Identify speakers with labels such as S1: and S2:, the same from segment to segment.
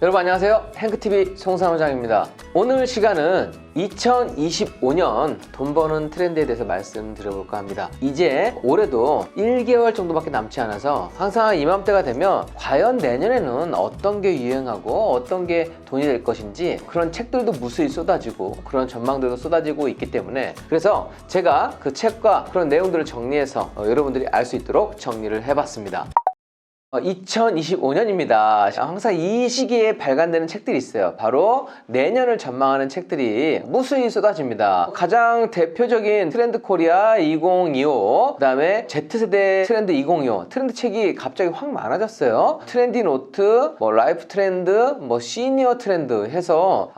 S1: 여러분 안녕하세요. 행크TV 송사무장입니다. 오늘 시간은 2025년 돈 버는 트렌드에 대해서 말씀드려볼까 합니다. 이제 올해도 1개월 정도밖에 남지 않아서 항상 이맘때가 되면 과연 내년에는 어떤 게 유행하고 어떤 게 돈이 될 것인지 그런 책들도 무수히 쏟아지고 그런 전망들도 쏟아지고 있기 때문에 그래서 제가 그 책과 그런 내용들을 정리해서 여러분들이 알 수 있도록 정리를 해봤습니다. 2025년입니다. 항상 이 시기에 발간되는 책들이 있어요. 바로 내년을 전망하는 책들이 무수히 쏟아집니다. 가장 대표적인 트렌드 코리아 2025, 그 다음에 Z세대 트렌드 2025 트렌드 책이 갑자기 확 많아졌어요. 트렌디 노트, 라이프 트렌드, 시니어 트렌드 해서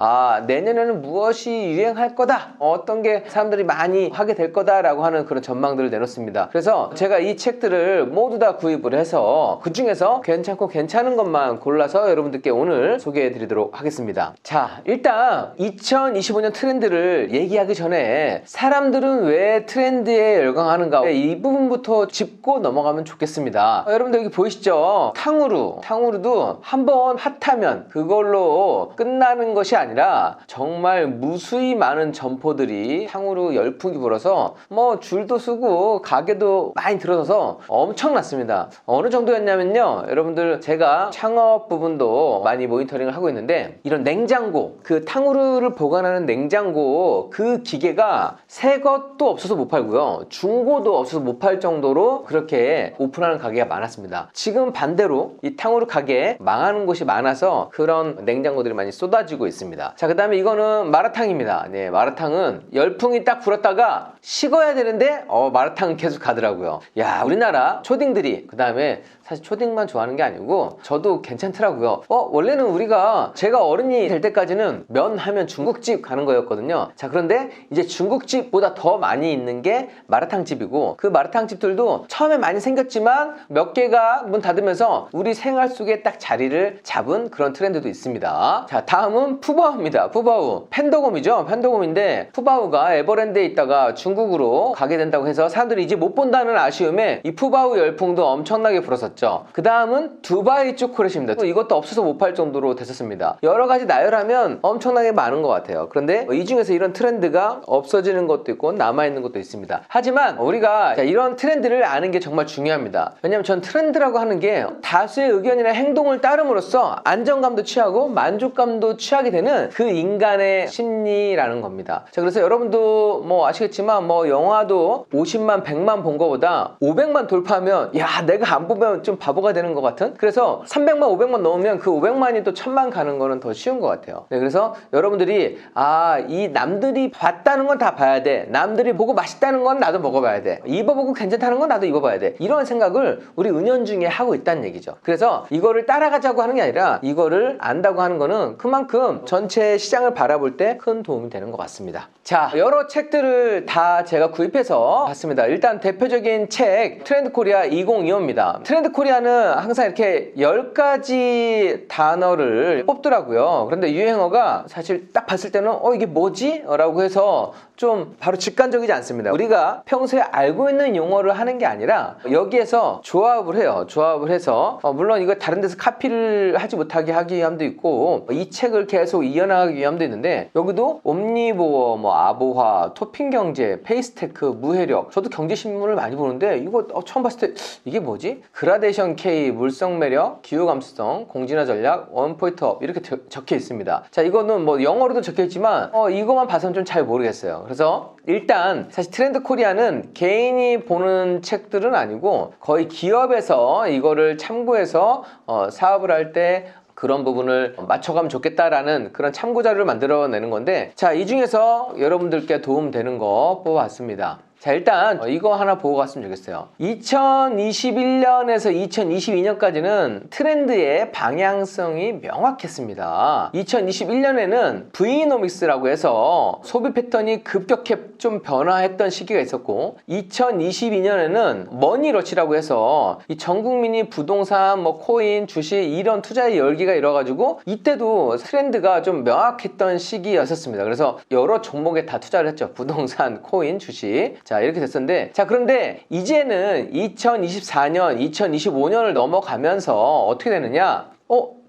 S1: 내년에는 무엇이 유행할 거다, 어떤 게 사람들이 많이 하게 될 거다라고 하는 그런 전망들을 내놓습니다. 그래서 제가 이 책들을 모두 다 구입을 해서 그 중에서 괜찮고 괜찮은 것만 골라서 여러분들께 오늘 소개해 드리도록 하겠습니다. 자, 일단 2025년 트렌드를 얘기하기 전에 사람들은 왜 트렌드에 열광하는가, 이 부분부터 짚고 넘어가면 좋겠습니다. 여러분들 여기 보이시죠? 탕후루도 한번 핫하면 그걸로 끝나는 것이 아니라 정말 무수히 많은 점포들이 탕후루 열풍이 불어서 줄도 서고 가게도 많이 들어서서 엄청났습니다. 어느 정도였냐면요, 여러분들 제가 창업 부분도 많이 모니터링을 하고 있는데, 이런 냉장고, 그 탕후루를 보관하는 냉장고 그 기계가 새 것도 없어서 못 팔고요, 중고도 없어서 못 팔 정도로 그렇게 오픈하는 가게가 많았습니다. 지금 반대로 이 탕후루 가게 망하는 곳이 많아서 그런 냉장고들이 많이 쏟아지고 있습니다. 자, 그 다음에 이거는 마라탕입니다. 네, 마라탕은 열풍이 딱 불었다가 식어야 되는데 마라탕은 계속 가더라고요. 야, 우리나라 초딩들이, 그 다음에 사실 초딩만 좋아하는 게 아니고 저도 괜찮더라고요. 원래는 제가 어른이 될 때까지는 면 하면 중국집 가는 거였거든요. 자, 그런데 이제 중국집보다 더 많이 있는 게 마라탕집이고, 그 마라탕집들도 처음에 많이 생겼지만 몇 개가 문 닫으면서 우리 생활 속에 딱 자리를 잡은 그런 트렌드도 있습니다. 자, 다음은 푸바오입니다. 푸바오 팬더곰이죠. 팬더곰인데 푸바오가 에버랜드에 있다가 중국으로 가게 된다고 해서 사람들이 이제 못 본다는 아쉬움에 이 푸바오 열풍도 엄청나게 불었었죠. 그 다음은 두바이 초콜릿입니다. 이것도 없어서 못 팔 정도로 됐었습니다. 여러 가지 나열하면 엄청나게 많은 것 같아요. 그런데 이 중에서 이런 트렌드가 없어지는 것도 있고 남아있는 것도 있습니다. 하지만 우리가 이런 트렌드를 아는 게 정말 중요합니다. 왜냐면 전 트렌드라고 하는 게 다수의 의견이나 행동을 따름으로써 안정감도 취하고 만족감도 취하게 되는 그 인간의 심리라는 겁니다. 자, 그래서 여러분도 아시겠지만 영화도 50만 100만 본 거보다 500만 돌파하면 내가 안 보면 좀 바보가 되는 것 같은, 그래서 300만 500만 넘으면 그 500만이 또 1000만 가는 거는 더 쉬운 것 같아요. 네, 그래서 여러분들이 이 남들이 봤다는 건 다 봐야 돼, 남들이 보고 맛있다는 건 나도 먹어봐야 돼, 입어보고 괜찮다는 건 나도 입어봐야 돼, 이런 생각을 우리 은연중에 하고 있다는 얘기죠. 그래서 이거를 따라가자고 하는 게 아니라 이거를 안다고 하는 거는 그만큼 전체 시장을 바라볼 때 큰 도움이 되는 것 같습니다. 자, 여러 책들을 다 제가 구입해서 봤습니다. 일단 대표적인 책 트렌드 코리아 2025입니다. 트렌드 코리아는 항상 이렇게 10가지 단어를 뽑더라고요. 그런데 유행어가 사실 딱 봤을 때는 이게 뭐지? 라고 해서 좀 바로 직관적이지 않습니다. 우리가 평소에 알고 있는 용어를 하는 게 아니라 여기에서 조합을 해요. 조합을 해서 물론 이거 다른 데서 카피를 하지 못하게 하기 위함도 있고 이 책을 계속 이어나가기 위함도 있는데, 여기도 옴니보어, 아보화, 토핑경제, 페이스테크, 무해력, 저도 경제신문을 많이 보는데 이거 처음 봤을 때 이게 뭐지? 그라데이션 K, 물성매력, 기후감수성, 공진화 전략, 원포인트업 이렇게 적혀 있습니다. 자, 이거는 영어로도 적혀 있지만 이거만 봐서는 좀 잘 모르겠어요. 그래서 일단 사실 트렌드 코리아는 개인이 보는 책들은 아니고 거의 기업에서 이거를 참고해서 사업을 할 때 그런 부분을 맞춰가면 좋겠다라는 그런 참고 자료를 만들어내는 건데, 자, 이 중에서 여러분들께 도움되는 거 뽑아왔습니다. 자, 일단 이거 하나 보고 갔으면 좋겠어요. 2021년에서 2022년까지는 트렌드의 방향성이 명확했습니다. 2021년에는 V노믹스라고 해서 소비 패턴이 급격히 좀 변화했던 시기가 있었고, 2022년에는 머니러치라고 해서 이 전 국민이 부동산, 코인, 주식 이런 투자의 열기가 일어가지고 이때도 트렌드가 좀 명확했던 시기였었습니다. 그래서 여러 종목에 다 투자를 했죠. 부동산, 코인, 주식. 자, 이렇게 됐었는데, 자, 그런데 이제는 2024년, 2025년을 넘어가면서 어떻게 되느냐?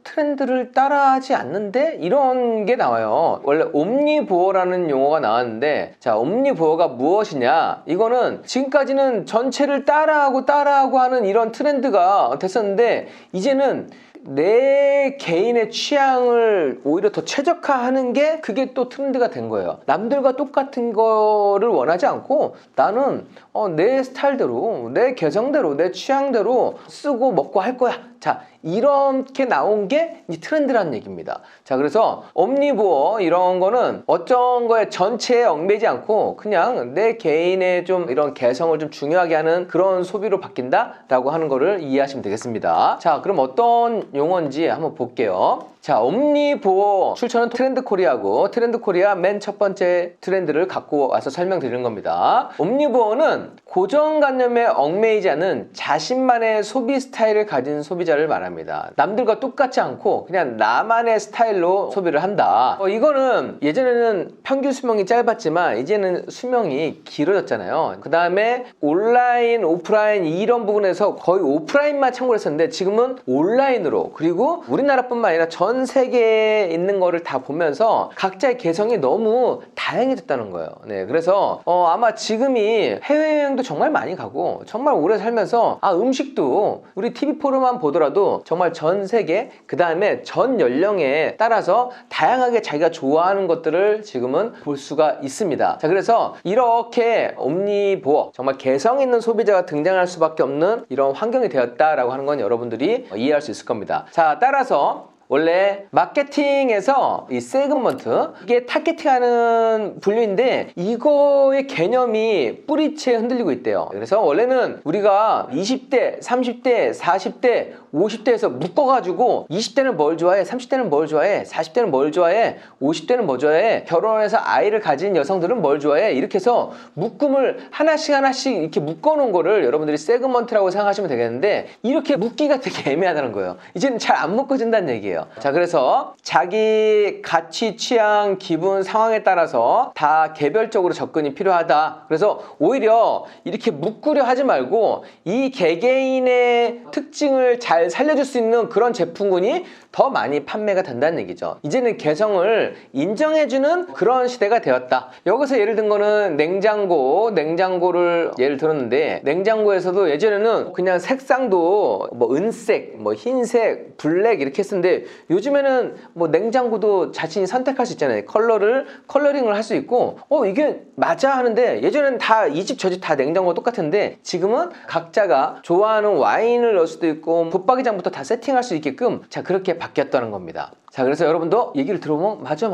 S1: 트렌드를 따라하지 않는데 이런 게 나와요. 원래 옴니부어라는 용어가 나왔는데, 자, 옴니부어가 무엇이냐? 이거는 지금까지는 전체를 따라하고 하는 이런 트렌드가 됐었는데, 이제는 내 개인의 취향을 오히려 더 최적화하는 게 그게 또 트렌드가 된 거예요. 남들과 똑같은 거를 원하지 않고 나는 내 스타일대로, 내 개성대로, 내 취향대로 쓰고 먹고 할 거야. 자, 이렇게 나온 게 이 트렌드라는 얘기입니다. 자, 그래서 옴니부어 이런 거는 어떤 거에 전체에 얽매이지 않고 그냥 내 개인의 좀 이런 개성을 좀 중요하게 하는 그런 소비로 바뀐다라고 하는 거를 이해하시면 되겠습니다. 자, 그럼 어떤 용어인지 한번 볼게요. 자, 옴니부어 출처는 트렌드 코리아고, 트렌드 코리아 맨 첫 번째 트렌드를 갖고 와서 설명드리는 겁니다. 옴니부어는 고정관념에 얽매이지 않은 자신만의 소비 스타일을 가진 소비자를 말합니다. 남들과 똑같지 않고 그냥 나만의 스타일로 소비를 한다. 이거는 예전에는 평균 수명이 짧았지만 이제는 수명이 길어졌잖아요. 그 다음에 온라인, 오프라인 이런 부분에서 거의 오프라인만 참고를 했었는데 지금은 온라인으로, 그리고 우리나라뿐만 아니라 전 세계에 있는 거를 다 보면서 각자의 개성이 너무 다양해졌다는 거예요. 네, 그래서 아마 지금이 해외여행도 정말 많이 가고 정말 오래 살면서 음식도 우리 TV4로만 보더라도 정말 전 세계, 그 다음에 전 연령에 따라서 다양하게 자기가 좋아하는 것들을 지금은 볼 수가 있습니다. 자, 그래서 이렇게 옴니부어, 정말 개성 있는 소비자가 등장할 수밖에 없는 이런 환경이 되었다라고 하는 건 여러분들이 이해할 수 있을 겁니다. 자, 따라서 원래 마케팅에서 이 세그먼트, 이게 타겟팅하는 분류인데 이거의 개념이 뿌리채 흔들리고 있대요. 그래서 원래는 우리가 20대, 30대, 40대, 50대에서 묶어가지고 20대는 뭘 좋아해, 30대는 뭘 좋아해, 40대는 뭘 좋아해, 50대는 뭐 좋아해, 결혼해서 아이를 가진 여성들은 뭘 좋아해, 이렇게 해서 묶음을 하나씩 이렇게 묶어놓은 거를 여러분들이 세그먼트라고 생각하시면 되겠는데, 이렇게 묶기가 되게 애매하다는 거예요. 이제는 잘 안 묶어진다는 얘기예요. 자, 그래서 자기 가치, 취향, 기분, 상황에 따라서 다 개별적으로 접근이 필요하다. 그래서 오히려 이렇게 묶으려 하지 말고 이 개개인의 특징을 잘 살려줄 수 있는 그런 제품군이 더 많이 판매가 된다는 얘기죠. 이제는 개성을 인정해주는 그런 시대가 되었다. 여기서 예를 든 거는 냉장고를 예를 들었는데, 냉장고에서도 예전에는 그냥 색상도 뭐 은색, 뭐 흰색, 블랙 이렇게 했었는데 요즘에는 뭐 냉장고도 자신이 선택할 수 있잖아요. 컬러링을 할 수 있고 이게 맞아 하는데, 예전에는 다 이 집 저 집 다 냉장고가 똑같은데 지금은 각자가 좋아하는 와인을 넣을 수도 있고 붙박이장부터 다 세팅할 수 있게끔, 자, 그렇게 바뀌었다는 겁니다. 자, 그래서 여러분도 얘기를 들어보면 맞아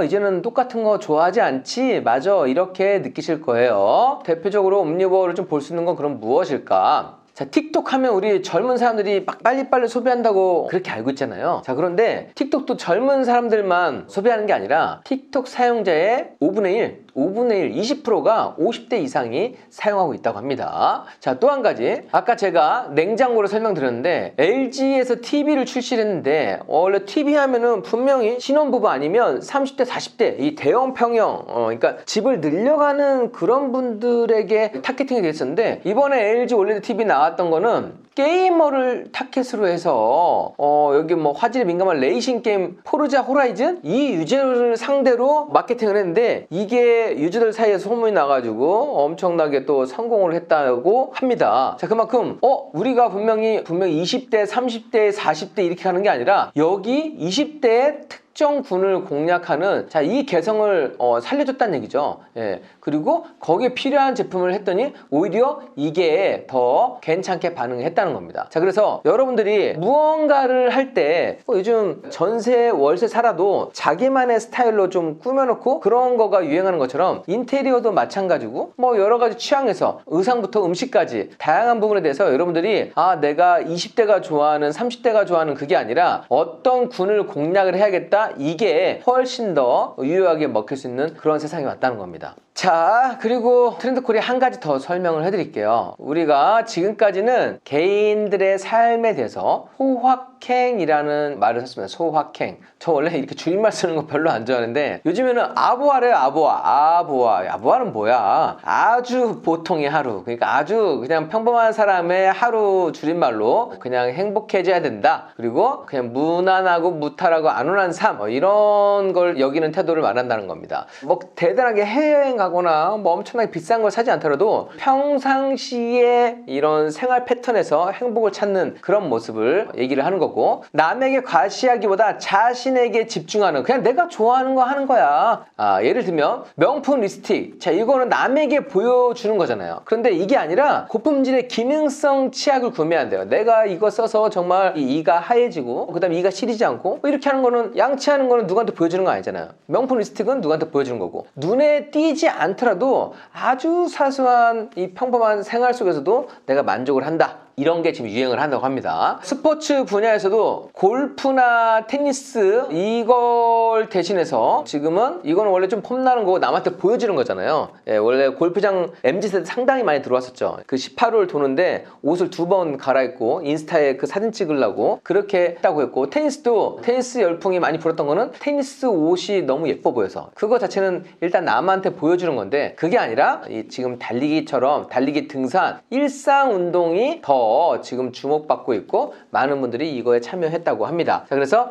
S1: 이제는 똑같은 거 좋아하지 않지, 맞아, 이렇게 느끼실 거예요. 대표적으로 옴니부어를 좀 볼 수 있는 건 그럼 무엇일까? 자, 틱톡 하면 우리 젊은 사람들이 막 빨리빨리 소비한다고 그렇게 알고 있잖아요. 자, 그런데 틱톡도 젊은 사람들만 소비하는 게 아니라 틱톡 사용자의 5분의 1, 20%가 50대 이상이 사용하고 있다고 합니다. 자, 또 한 가지, 아까 제가 냉장고를 설명드렸는데 LG에서 TV를 출시를 했는데 원래 TV 하면은 분명히 신혼부부 아니면 30대, 40대 이 대형 평형, 그러니까 집을 늘려가는 그런 분들에게 타겟팅이 됐었는데, 이번에 LG OLED TV 나왔던 거는 게이머를 타겟으로 해서 여기 뭐 화질에 민감한 레이싱 게임 포르자 호라이즌 이 유저를 상대로 마케팅을 했는데, 이게 유저들 사이에서 소문이 나가지고 엄청나게 또 성공을 했다고 합니다. 자, 그만큼 우리가 분명히 20대, 30대, 40대 이렇게 가는 게 아니라 여기 20대의 특정 군을 공략하는, 자, 이 개성을 살려줬다는 얘기죠. 예. 그리고 거기에 필요한 제품을 했더니 오히려 이게 더 괜찮게 반응했다는 겁니다. 자, 그래서 여러분들이 무언가를 할 때 요즘 전세, 월세 살아도 자기만의 스타일로 좀 꾸며놓고 그런 거가 유행하는 것처럼 인테리어도 마찬가지고 뭐 여러 가지 취향에서 의상부터 음식까지 다양한 부분에 대해서 여러분들이 내가 20대가 좋아하는, 30대가 좋아하는 그게 아니라 어떤 군을 공략을 해야겠다, 이게 훨씬 더 유효하게 먹힐 수 있는 그런 세상이 왔다는 겁니다. 자, 그리고 트렌드 코리아 한 가지 더 설명을 해드릴게요. 우리가 지금까지는 개인들의 삶에 대해서 소확행이라는 말을 썼습니다. 소확행. 저 원래 이렇게 줄임말 쓰는 거 별로 안 좋아하는데 요즘에는 아부아래요. 아부아. 아부아는 뭐야? 아주 보통의 하루. 그러니까 아주 그냥 평범한 사람의 하루 줄임말로 그냥 행복해져야 된다. 그리고 그냥 무난하고 무탈하고 안온한 삶 이런 걸 여기는 태도를 말한다는 겁니다. 뭐 대단하게 해외여행 가거나 뭐 엄청나게 비싼 걸 사지 않더라도 평상시에 이런 생활 패턴에서 행복을 찾는 그런 모습을 얘기를 하는 거고, 남에게 과시하기보다 자신에게 집중하는, 그냥 내가 좋아하는 거 하는 거야. 예를 들면 명품 립스틱, 자 이거는 남에게 보여주는 거잖아요. 그런데 이게 아니라 고품질의 기능성 치약을 구매한대요. 내가 이거 써서 정말 이가 하얘지고 그 다음에 이가 시리지 않고 이렇게 하는 거는, 양치하는 거는 누구한테 보여주는 거 아니잖아요. 명품 립스틱은 누구한테 보여주는 거고, 눈에 띄지 않더라도 아주 사소한 이 평범한 생활 속에서도 내가 만족을 한다. 이런 게 지금 유행을 한다고 합니다. 스포츠 분야에서도 골프나 테니스 이걸 대신해서 지금은, 이거는 원래 좀 폼나는 거고 남한테 보여주는 거잖아요. 원래 골프장 MZ세대 상당히 많이 들어왔었죠. 그 18홀 도는데 옷을 2번 갈아입고 인스타에 그 사진 찍으려고 그렇게 했다고 했고, 테니스도 테니스 열풍이 많이 불었던 거는 테니스 옷이 너무 예뻐 보여서, 그거 자체는 일단 남한테 보여주는 건데, 그게 아니라 지금 달리기처럼 달리기, 등산, 일상 운동이 더 지금 주목받고 있고 많은 분들이 이거에 참여했다고 합니다. 자, 그래서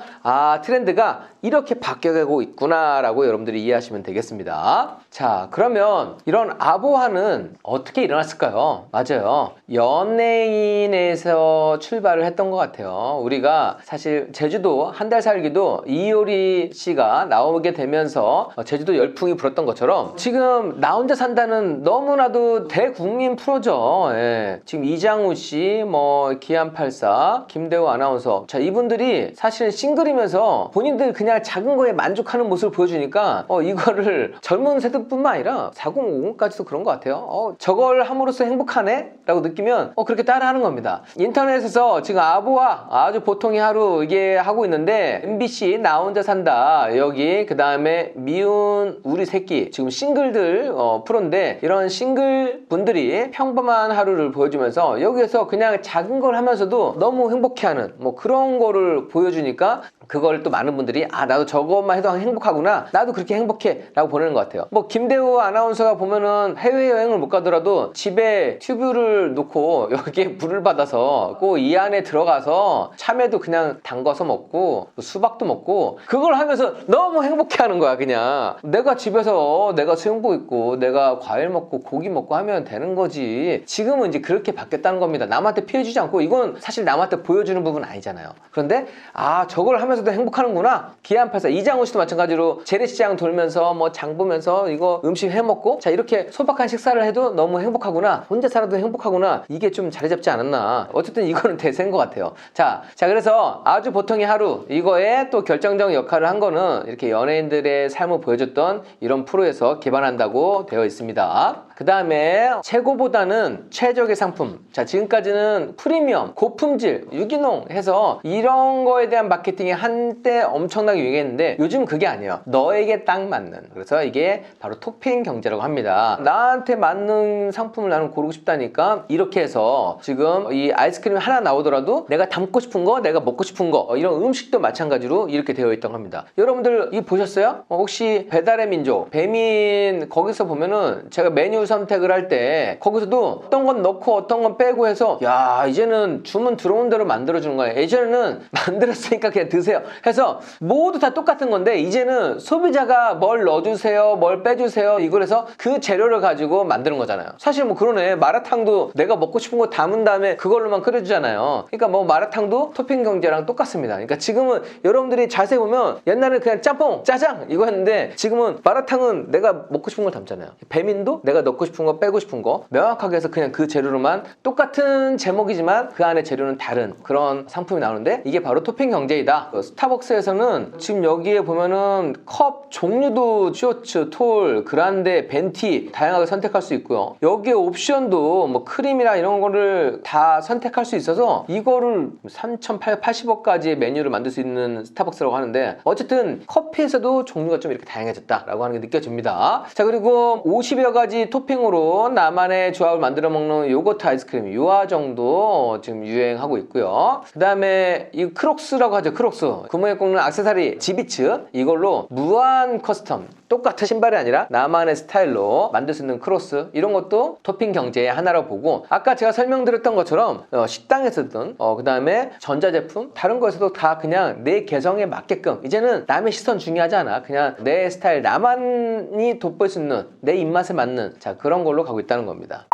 S1: 트렌드가 이렇게 바뀌어가고 있구나 라고 여러분들이 이해하시면 되겠습니다. 자, 그러면 이런 아보아는 어떻게 일어났을까요? 맞아요, 연예인에서 출발을 했던 것 같아요. 우리가 사실 제주도 한 달 살기도 이효리 씨가 나오게 되면서 제주도 열풍이 불었던 것처럼, 지금 나 혼자 산다는 너무나도 대국민 프로죠. 지금 이장우 씨, 뭐 기안84, 김대호 아나운서, 자 이분들이 사실은 싱글이면서 본인들 그냥 작은 거에 만족하는 모습을 보여주니까 이거를 젊은 세대뿐만 아니라 40, 50까지도 그런 것 같아요. 저걸 함으로써 행복하네? 라고 느끼면 그렇게 따라하는 겁니다. 인터넷에서 지금 아부아 아주 보통의 하루 이게 하고 있는데, MBC 나 혼자 산다, 여기 그 다음에 미운 우리 새끼, 지금 싱글들 프로인데, 이런 싱글 분들이 평범한 하루를 보여주면서 여기에서 그냥 작은 걸 하면서도 너무 행복해하는 뭐 그런 거를 보여주니까, 그걸 또 많은 분들이 나도 저것만 해도 행복하구나, 나도 그렇게 행복해 라고 보내는 것 같아요. 뭐 김대호 아나운서가 보면은 해외여행을 못 가더라도 집에 튜브를 놓고 여기에 불을 받아서 꼭 이 안에 들어가서 참외도 그냥 담가서 먹고 수박도 먹고, 그걸 하면서 너무 행복해하는 거야. 그냥 내가 집에서 내가 수영복 입고 내가 과일 먹고 고기 먹고 하면 되는 거지. 지금은 이제 그렇게 바뀌었다는 겁니다. 남한테 피해주지 않고, 이건 사실 남한테 보여주는 부분은 아니잖아요. 그런데 저걸 하면서도 행복하는구나. 기안84, 이장우 씨도 마찬가지로 재래시장 돌면서 뭐 장 보면서 이거 음식 해먹고, 자 이렇게 소박한 식사를 해도 너무 행복하구나, 혼자 살아도 행복하구나. 이게 좀 자리 잡지 않았나. 어쨌든 이거는 대세인 것 같아요. 자 그래서 아주 보통의 하루, 이거에 또 결정적 역할을 한 거는 이렇게 연예인들의 삶을 보여줬던 이런 프로에서 기반한다고 되어 있습니다. 그 다음에 최고보다는 최적의 상품. 자 지금까지는 프리미엄, 고품질, 유기농 해서 이런 거에 대한 마케팅이 한때 엄청나게 유행했는데, 요즘 그게 아니에요. 너에게 딱 맞는. 그래서 이게 바로 토핑 경제라고 합니다. 나한테 맞는 상품을 나는 고르고 싶다니까, 이렇게 해서 지금 이 아이스크림이 하나 나오더라도 내가 담고 싶은 거, 내가 먹고 싶은 거, 이런 음식도 마찬가지로 이렇게 되어 있다고 합니다. 여러분들 이거 보셨어요? 혹시 배달의 민족, 배민, 거기서 보면은 제가 메뉴 선택을 할 때 거기서도 어떤 건 넣고 어떤 건 빼고 해서, 야 이제는 주문 들어온 대로 만들어주는 거예요. 예전에는 만들었으니까 그냥 드세요 해서 모두 다 똑같은 건데, 이제는 소비자가 뭘 넣어주세요, 뭘 빼주세요, 이걸 해서 그 재료를 가지고 만드는 거잖아요. 사실 뭐 그러네. 마라탕도 내가 먹고 싶은 거 담은 다음에 그걸로만 끓여주잖아요. 그러니까 뭐 마라탕도 토핑 경제랑 똑같습니다. 그러니까 지금은 여러분들이 자세히 보면, 옛날에는 그냥 짬뽕, 짜장 이거 했는데, 지금은 마라탕은 내가 먹고 싶은 걸 담잖아요. 배민도 내가 넣고 넣고 싶은 거 빼고 싶은 거 명확하게 해서 그냥 그 재료로만 똑같은 제목이지만 그 안에 재료는 다른 그런 상품이 나오는데 이게 바로 토핑 경제이다. 스타벅스에서는 지금 여기에 보면은 컵 종류도 쇼츠, 톨, 그란데, 벤티 다양하게 선택할 수 있고요. 여기에 옵션도 뭐 크림이나 이런 거를 다 선택할 수 있어서 이거를 3,880원까지의 메뉴를 만들 수 있는 스타벅스라고 하는데 어쨌든 커피에서도 종류가 좀 이렇게 다양해졌다라고 하는 게 느껴집니다. 자, 그리고 50여 가지 토핑으로 나만의 조합을 만들어 먹는 요거트 아이스크림 유아 정도 지금 유행하고 있고요. 그 다음에 이 크록스라고 하죠. 크록스 구멍에 꽂는 액세서리 지비츠 이걸로 무한 커스텀 똑같은 신발이 아니라 나만의 스타일로 만들 수 있는 크로스 이런 것도 토핑 경제의 하나라고 보고 아까 제가 설명드렸던 것처럼 식당에서든 그 다음에 전자제품 다른 거에서도 다 그냥 내 개성에 맞게끔 이제는 남의 시선 중요하지 않아. 그냥 내 스타일 나만이 돋보일 수 있는 내 입맛에 맞는 자 그런 걸로 가고 있다는 겁니다.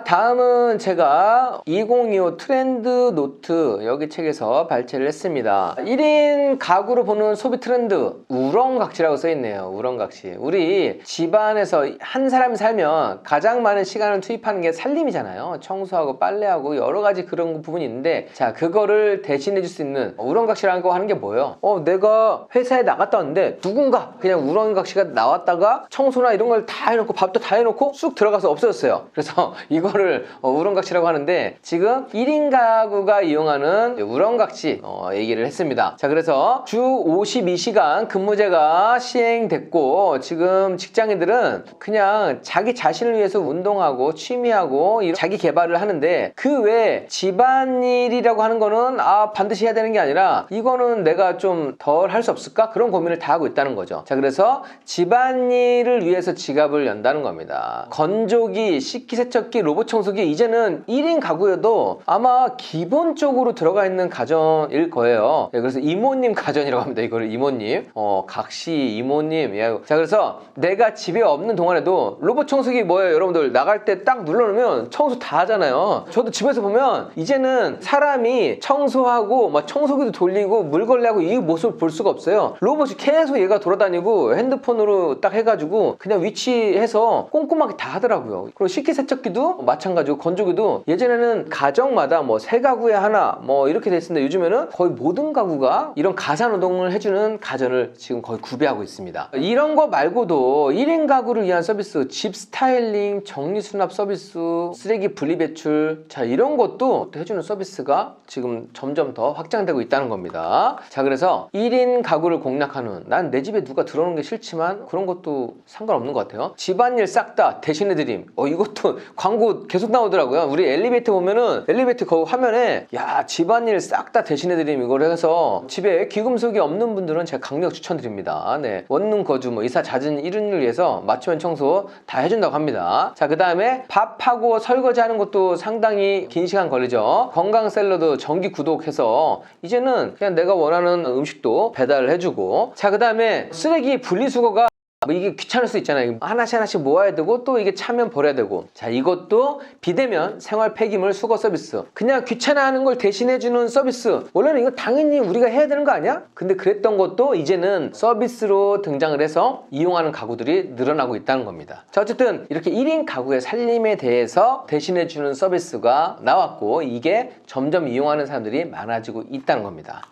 S1: 다음은 제가 2025 트렌드 노트 여기 책에서 발췌를 했습니다. 1인 가구로 보는 소비 트렌드 우렁각시라고 써있네요. 우렁각시. 우리 집안에서 한 사람이 살면 가장 많은 시간을 투입하는 게 살림이잖아요. 청소하고 빨래하고 여러 가지 그런 부분이 있는데 자 그거를 대신해 줄 수 있는 우렁각시라는 거 하는 게 뭐예요? 내가 회사에 나갔다 왔는데 누군가 그냥 우렁각시가 나왔다가 청소나 이런 걸 다 해놓고 밥도 다 해놓고 쑥 들어가서 없어졌어요. 그래서 이거를 우렁각시라고 하는데 지금 1인 가구가 이용하는 우렁각시 얘기를 했습니다. 자 그래서 주 52시간 근무제가 시행됐고 지금 직장인들은 그냥 자기 자신을 위해서 운동하고 취미하고 자기 개발을 하는데 그 외에 집안일이라고 하는 거는 반드시 해야 되는 게 아니라 이거는 내가 좀 덜 할 수 없을까? 그런 고민을 다 하고 있다는 거죠. 자 그래서 집안일을 위해서 지갑을 연다는 겁니다. 건조기, 식기세척기, 로봇 청소기 이제는 1인 가구여도 아마 기본적으로 들어가 있는 가전일 거예요. 그래서 이모님 가전이라고 합니다. 이거를 이모님 각시 이모님. 자 그래서 내가 집에 없는 동안에도 로봇 청소기 뭐예요? 여러분들 나갈 때 딱 눌러놓으면 청소 다 하잖아요. 저도 집에서 보면 이제는 사람이 청소하고 막 청소기도 돌리고 물걸레하고 이 모습을 볼 수가 없어요. 로봇이 계속 얘가 돌아다니고 핸드폰으로 딱 해가지고 그냥 위치해서 꼼꼼하게 다 하더라고요. 그리고 식기세척기도 마찬가지고 건조기도 예전에는 가정마다 뭐 세 가구에 하나 뭐 이렇게 돼 있었는데 요즘에는 거의 모든 가구가 이런 가사노동을 해주는 가전을 지금 거의 구비하고 있습니다. 이런 거 말고도 1인 가구를 위한 서비스 집 스타일링, 정리수납 서비스, 쓰레기 분리배출 자 이런 것도 해주는 서비스가 지금 점점 더 확장되고 있다는 겁니다. 자 그래서 1인 가구를 공략하는 난 내 집에 누가 들어오는 게 싫지만 그런 것도 상관없는 것 같아요. 집안일 싹 다 대신해드림 이것도 광고 계속 나오더라고요. 우리 엘리베이터 보면은 엘리베이터 거기 화면에 야 집안일 싹 다 대신해드림 이걸 해서 집에 귀금속이 없는 분들은 제가 강력 추천드립니다. 네 원룸 거주 뭐 이사 잦은 일을 위해서 맞춤형 청소 다 해준다고 합니다. 자 그 다음에 밥하고 설거지하는 것도 상당히 긴 시간 걸리죠. 건강 샐러드 정기 구독해서 이제는 그냥 내가 원하는 음식도 배달을 해주고 자 그 다음에 쓰레기 분리수거가 이게 귀찮을 수 있잖아요. 하나씩 모아야 되고 또 이게 차면 버려야 되고 자 이것도 비대면 생활 폐기물 수거 서비스 그냥 귀찮아하는 걸 대신해주는 서비스 원래는 이거 당연히 우리가 해야 되는 거 아니야? 근데 그랬던 것도 이제는 서비스로 등장을 해서 이용하는 가구들이 늘어나고 있다는 겁니다. 자 어쨌든 이렇게 1인 가구의 살림에 대해서 대신해주는 서비스가 나왔고 이게 점점 이용하는 사람들이 많아지고 있다는 겁니다.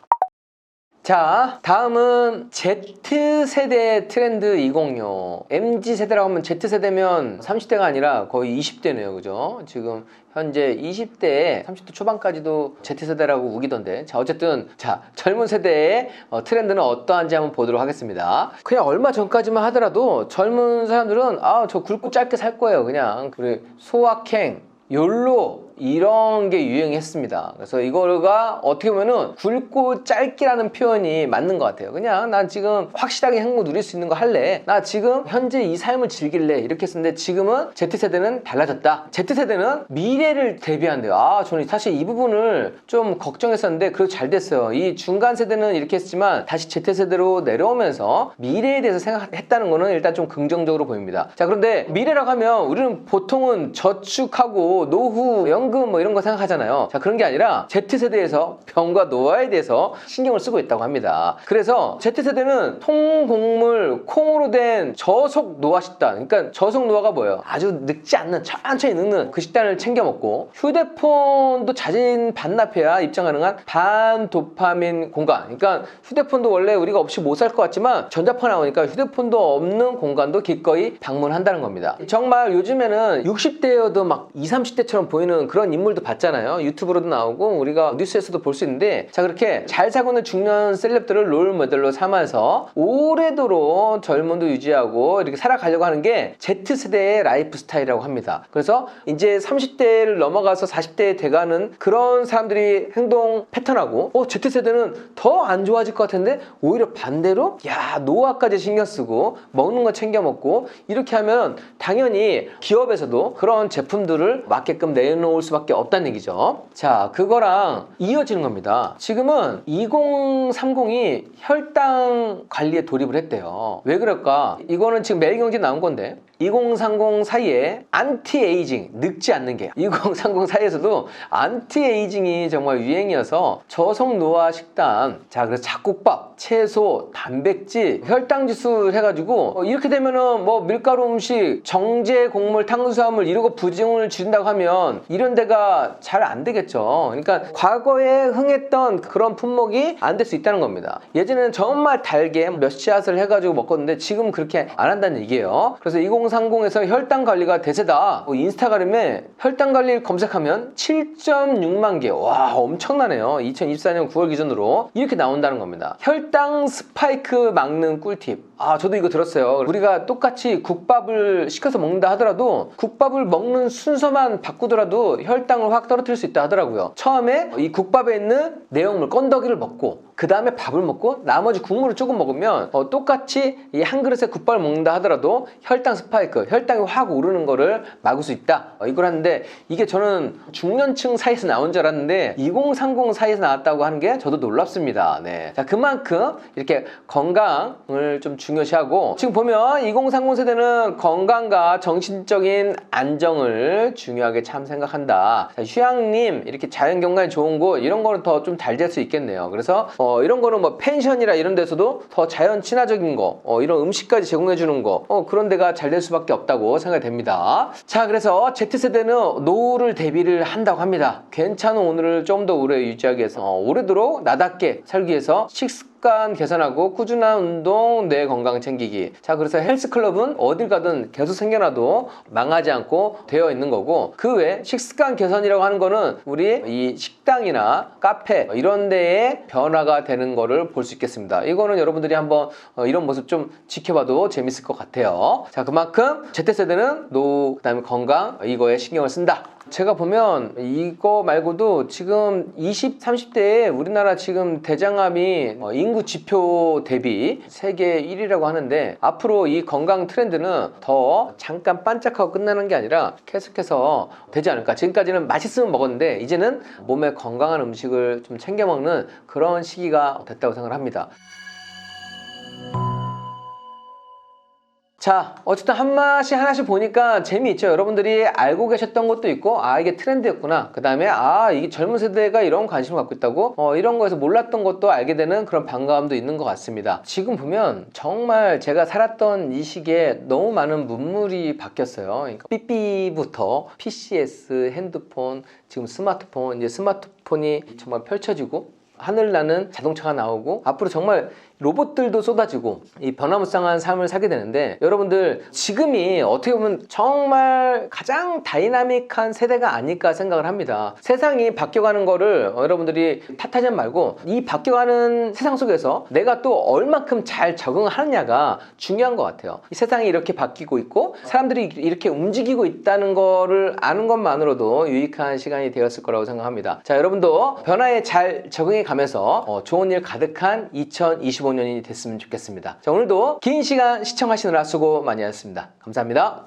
S1: 자 다음은 Z세대 트렌드 2025 MZ세대라고 하면 Z세대면 30대가 아니라 거의 20대네요. 그죠? 지금 현재 20대에 30대 초반까지도 Z세대라고 우기던데 자 어쨌든 자 젊은 세대의 트렌드는 어떠한지 한번 보도록 하겠습니다. 그냥 얼마 전까지만 하더라도 젊은 사람들은 저 굵고 짧게 살 거예요. 그냥 소확행 욜로 이런 게 유행했습니다. 그래서 이거가 어떻게 보면은 굵고 짧기라는 표현이 맞는 것 같아요. 그냥 난 지금 확실하게 행복 누릴 수 있는 거 할래. 나 지금 현재 이 삶을 즐길래. 이렇게 했었는데 지금은 Z세대는 달라졌다. Z세대는 미래를 대비한대요. 저는 사실 이 부분을 좀 걱정했었는데 그래도 잘 됐어요. 이 중간 세대는 이렇게 했지만 다시 Z세대로 내려오면서 미래에 대해서 생각했다는 거는 일단 좀 긍정적으로 보입니다. 자 그런데 미래라고 하면 우리는 보통은 저축하고 노후 연금 뭐 이런 거 생각하잖아요. 자, 그런 게 아니라 Z세대에서 병과 노화에 대해서 신경을 쓰고 있다고 합니다. 그래서 Z세대는 통곡물 콩으로 된 저속 노화 식단, 그러니까 저속 노화가 뭐예요? 아주 늙지 않는, 천천히 늙는 그 식단을 챙겨 먹고, 휴대폰도 자진 반납해야 입장 가능한 반도파민 공간, 그러니까 휴대폰도 원래 우리가 없이 못 살 것 같지만 전자파 나오니까 휴대폰도 없는 공간도 기꺼이 방문한다는 겁니다. 정말 요즘에는 60대여도 막 20, 30대처럼 보이는 그런 인물도 봤잖아요. 유튜브로도 나오고 우리가 뉴스에서도 볼 수 있는데, 자, 그렇게 잘 사고는 중년 셀럽들을 롤 모델로 삼아서 오래도록 젊음도 유지하고 이렇게 살아가려고 하는 게 Z세대의 라이프 스타일이라고 합니다. 그래서 이제 30대를 넘어가서 40대에 돼가는 그런 사람들이 행동 패턴하고, Z세대는 더 안 좋아질 것 같은데 오히려 반대로 야, 노화까지 신경 쓰고 먹는 거 챙겨 먹고 이렇게 하면 당연히 기업에서도 그런 제품들을 맞게끔 내놓을 수밖에 없다는 얘기죠. 자, 그거랑 이어지는 겁니다. 지금은 2030이 혈당 관리에 돌입을 했대요. 왜 그럴까? 이거는 지금 매일경제에 나온 건데, 2030 사이에 안티에이징, 늙지 않는 게, 2030 사이에서도 안티에이징이 정말 유행이어서 저속노화 식단, 자, 그래서 잡곡밥, 채소, 단백질, 혈당지수 해가지고 이렇게 되면은 뭐 밀가루 음식, 정제 곡물, 탄수화물 이러고 부종을 줄인다고 하면 이런 데가 잘 안 되겠죠. 그러니까 과거에 흥했던 그런 품목이 안 될 수 있다는 겁니다. 예전에는 정말 달게 몇 씨앗을 해가지고 먹었는데 지금 그렇게 안 한다는 얘기예요. 그래서 2030에서 혈당 관리가 대세다. 인스타그램에 혈당 관리 검색하면 7.6만 개. 와, 엄청나네요. 2024년 9월 기준으로 이렇게 나온다는 겁니다. 혈당 스파이크 막는 꿀팁. 아, 저도 이거 들었어요. 우리가 똑같이 국밥을 시켜서 먹는다 하더라도 국밥을 먹는 순서만 바꾸더라도 혈당을 확 떨어뜨릴 수 있다 하더라고요. 처음에 이 국밥에 있는 내용물, 건더기를 먹고 그 다음에 밥을 먹고 나머지 국물을 조금 먹으면 똑같이 이 한 그릇에 국밥을 먹는다 하더라도 혈당 스파이크, 혈당이 확 오르는 거를 막을 수 있다. 이걸 하는데, 이게 저는 중년층 사이에서 나온 줄 알았는데 2030 사이에서 나왔다고 하는 게 저도 놀랍습니다. 네. 자, 그만큼 이렇게 건강을 좀 중요시하고, 지금 보면 2030 세대는 건강과 정신적인 안정을 중요하게 참 생각한다. 자, 휴양림, 이렇게 자연경관이 좋은 곳, 이런 거는 더 좀 잘 될 수 있겠네요. 그래서 이런 거는 뭐 펜션이라 이런 데서도 더 자연 친화적인 거, 이런 음식까지 제공해 주는 거, 그런 데가 잘 될 수밖에 없다고 생각이 됩니다. 자, 그래서 Z세대는 노후를 대비를 한다고 합니다. 괜찮은 오늘을 좀 더 오래 유지하기 위해서, 오래도록 나답게 살기 위해서 식습관 개선하고 꾸준한 운동, 뇌 건강 챙기기. 자, 그래서 헬스클럽은 어딜 가든 계속 생겨나도 망하지 않고 되어 있는 거고, 그 외 식습관 개선이라고 하는 거는 우리 이 식당이나 카페 이런 데에 변화가 되는 거를 볼 수 있겠습니다. 이거는 여러분들이 한번 이런 모습 좀 지켜봐도 재밌을 것 같아요. 자, 그만큼 Z세대는 노후, 그 다음에 건강, 이거에 신경을 쓴다. 제가 보면 이거 말고도 지금 20, 30대에 우리나라 지금 대장암이 인구 지표 대비 세계 1위라고 하는데, 앞으로 이 건강 트렌드는 더 잠깐 반짝하고 끝나는 게 아니라 계속해서 되지 않을까. 지금까지는 맛있으면 먹었는데 이제는 몸에 건강한 음식을 좀 챙겨 먹는 그런 시기가 됐다고 생각을 합니다. 자, 어쨌든 한 맛이 하나씩 보니까 재미있죠. 여러분들이 알고 계셨던 것도 있고, 아, 이게 트렌드였구나. 그 다음에 아, 이게 젊은 세대가 이런 관심을 갖고 있다고, 이런 거에서 몰랐던 것도 알게 되는 그런 반가움도 있는 것 같습니다. 지금 보면 정말 제가 살았던 이 시기에 너무 많은 문물이 바뀌었어요. 그러니까 삐삐부터 PCS, 핸드폰, 지금 스마트폰, 이제 스마트폰이 정말 펼쳐지고 하늘나는 자동차가 나오고, 앞으로 정말 로봇들도 쏟아지고 이 변화무쌍한 삶을 살게 되는데, 여러분들 지금이 어떻게 보면 정말 가장 다이나믹한 세대가 아닐까 생각을 합니다. 세상이 바뀌어가는 거를 여러분들이 탓하지 말고, 이 바뀌어가는 세상 속에서 내가 또 얼만큼 잘 적응하느냐가 중요한 것 같아요. 이 세상이 이렇게 바뀌고 있고 사람들이 이렇게 움직이고 있다는 거를 아는 것만으로도 유익한 시간이 되었을 거라고 생각합니다. 자, 여러분도 변화에 잘 적응해 가면서 좋은 일 가득한 2025년이 됐으면 좋겠습니다. 자, 오늘도 긴 시간 시청하시느라 수고 많이 하셨습니다. 감사합니다.